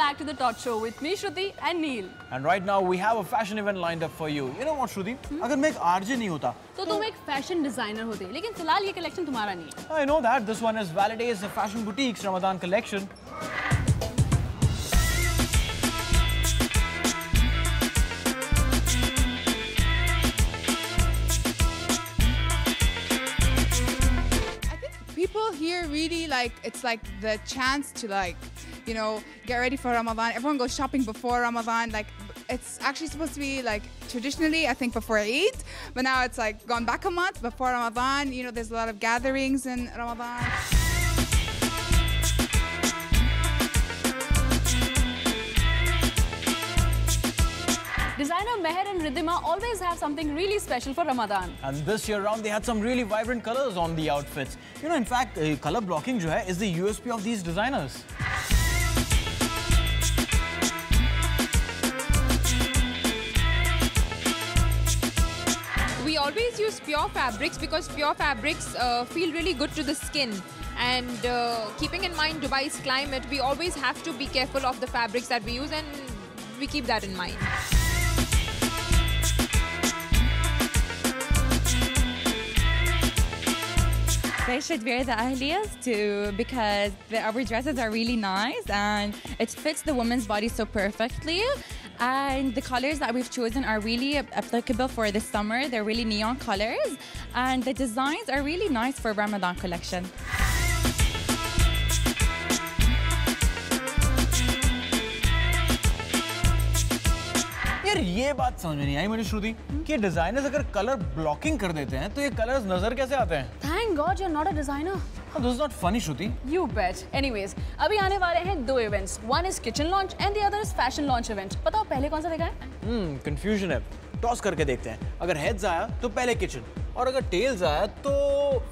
back to the Tot Show with me, Shruti and Neil. And right now we have a fashion event lined up for you. You know what, Shruti? अगर मैं एक RJ नहीं होता, तो तुम एक fashion designer होते, लेकिन फिलहाल ये कलेक्शन तुम्हारा नहीं है. I know that. This one is Validay's Fashion Boutique's Ramadan collection. People here really it's like the chance to get ready for Ramadan. Everyone goes shopping before Ramadan. It's actually supposed to be traditionally, I think, before Eid, but now it's gone back a month before Ramadan. There's a lot of gatherings in Ramadan. Designer Meher and Ridhima always have something really special for Ramadan. And this year round, they had some really vibrant colors on the outfits. In fact, color blocking is the USP of these designers. We always use pure fabrics because pure fabrics feel really good to the skin. And keeping in mind Dubai's climate, we always have to be careful of the fabrics that we use, and we keep that in mind. They should wear the ahliyas too because our dresses are really nice and it fits the woman's body so perfectly. And the colors that we've chosen are really applicable for the summer. They're really neon colors and the designs are really nice for Ramadan collection. यार ये बात समझ में नहीं आई मुझे श्रुति कि designers अगर colour blocking कर देते हैं तो ये कलर्स नजर कैसे आते हैं? Thank God you're not a designer. This is not funny, Shruti. You bet. Anyways, अभी आने वाले हैं दो events. One is kitchen launch and the other is fashion launch event. बताओ पहले कौन सा देखा है? Confusion है. टॉस करके देखते हैं. अगर heads आया तो पहले kitchen और अगर tails आया तो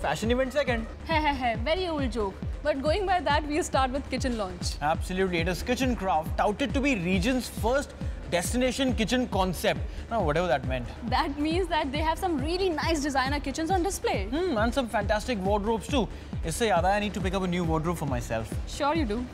fashion event second. है. Very old joke. But going by that, we'll start with kitchen launch. Absolutely. It is Kitchen Craft, touted to be region's first destination kitchen concept. Now, whatever that meant. That means that they have some really nice designer kitchens on display. And some fantastic wardrobes too. Isse yaad aaya, I need to pick up a new wardrobe for myself. Sure you do.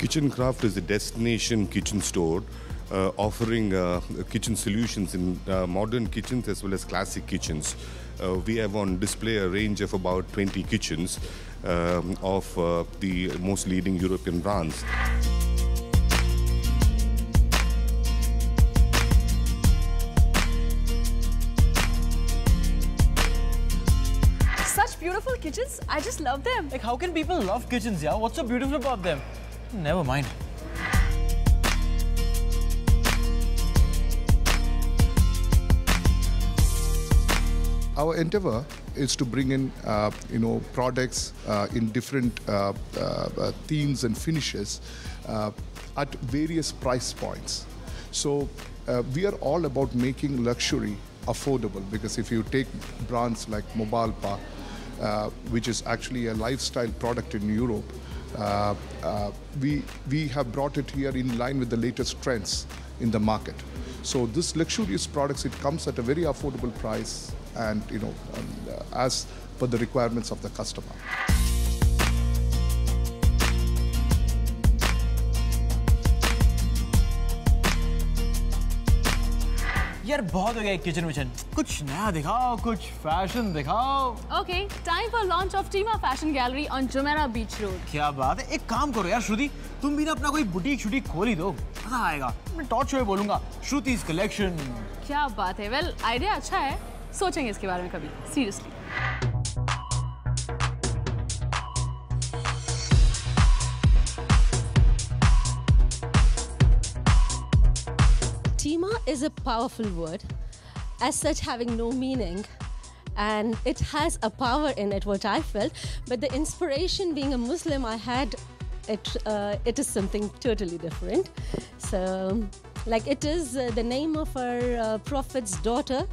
Kitchen Craft is a destination kitchen store offering kitchen solutions in modern kitchens as well as classic kitchens. We have on display a range of about 20 kitchens of the most leading European brands. Such beautiful kitchens, I just love them. How can people love kitchens, yeah? What's so beautiful about them? Never mind. Our endeavor is to bring in, products in different themes and finishes at various price points. So we are all about making luxury affordable, because if you take brands like Mobalpa, which is actually a lifestyle product in Europe, we have brought it here in line with the latest trends in the market. So this luxurious products, it comes at a very affordable price and as per the requirements of the customer. यार बहुत हो गया kitchen विचन, कुछ नया दिखाओ, कुछ fashion दिखाओ. Okay, time for launch of Tima Fashion Gallery on Jumeirah Beach Road. क्या बात है, एक काम करो यार श्रुति, तुम भी ना अपना कोई बुटीक शुटीक खोल ही दो, मजा आएगा. मैं टॉट शो में बोलूंगा, श्रुति's collection. क्या बात है, well, आइडिया अच्छा है, सोचेंगे इसके बारे में कभी, seriously. Tima is a powerful word, as such having no meaning, and it has a power in it, what I felt, but the inspiration being a Muslim I had, it is something totally different. So, like it is the name of our Prophet's daughter,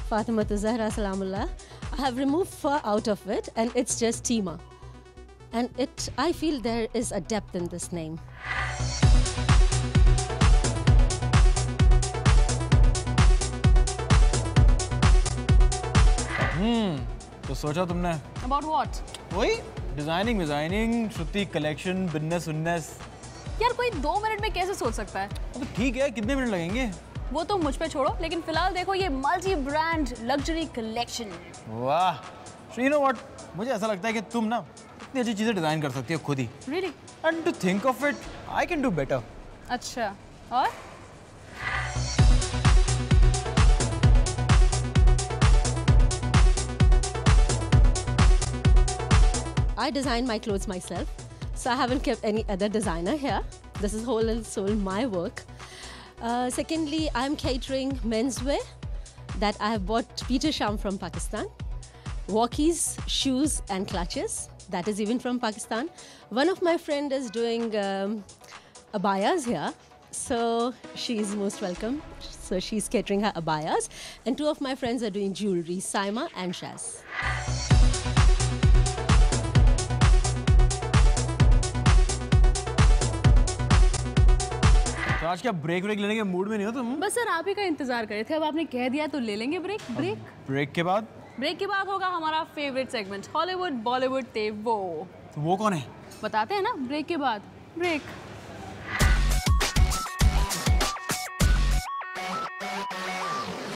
Fatima Zahra Salamullah. I have removed Fa out of it and it's just Tima. And I feel there is a depth in this name. तो सोचा तुमने? About what? वही designing, श्रुति collection, business. यार कोई 2 minute में कैसे सोच सकता है? तो ठीक है, कितने मिनट लगेंगे? वो तो मुझ पे छोड़ो, लेकिन फिलहाल देखो ये मल्टी ब्रांड लग्जरी कलेक्शन। वाह, you know what? मुझे ऐसा लगता है कि तुम ना इतनी अच्छी चीजें डिजाइन कर सकती हो खुद ही। Really? And to think of it, I can do better. अच्छा, और? I design my clothes myself, so I haven't kept any other designer here. This is whole and soul my work. Secondly, I'm catering menswear that I have bought Peter Sham from Pakistan. Walkies, shoes and clutches, that is even from Pakistan. One of my friend is doing abayas here, so she is most welcome. So she's catering her abayas. And 2 of my friends are doing jewelry, Saima and Shaz. तो आज क्या break लेने के mood में नहीं हो तुम? बस सर आप ही का इंतजार कर रहे थे, अब आपने कह दिया तो ले लेंगे ब्रेक। ब्रेक के बाद? ब्रेक के बाद होगा हमारा फेवरेट सेगमेंट हॉलीवुड बॉलीवुड ते वो। तो वो कौन है? बताते हैं ना ब्रेक के बाद। ब्रेक।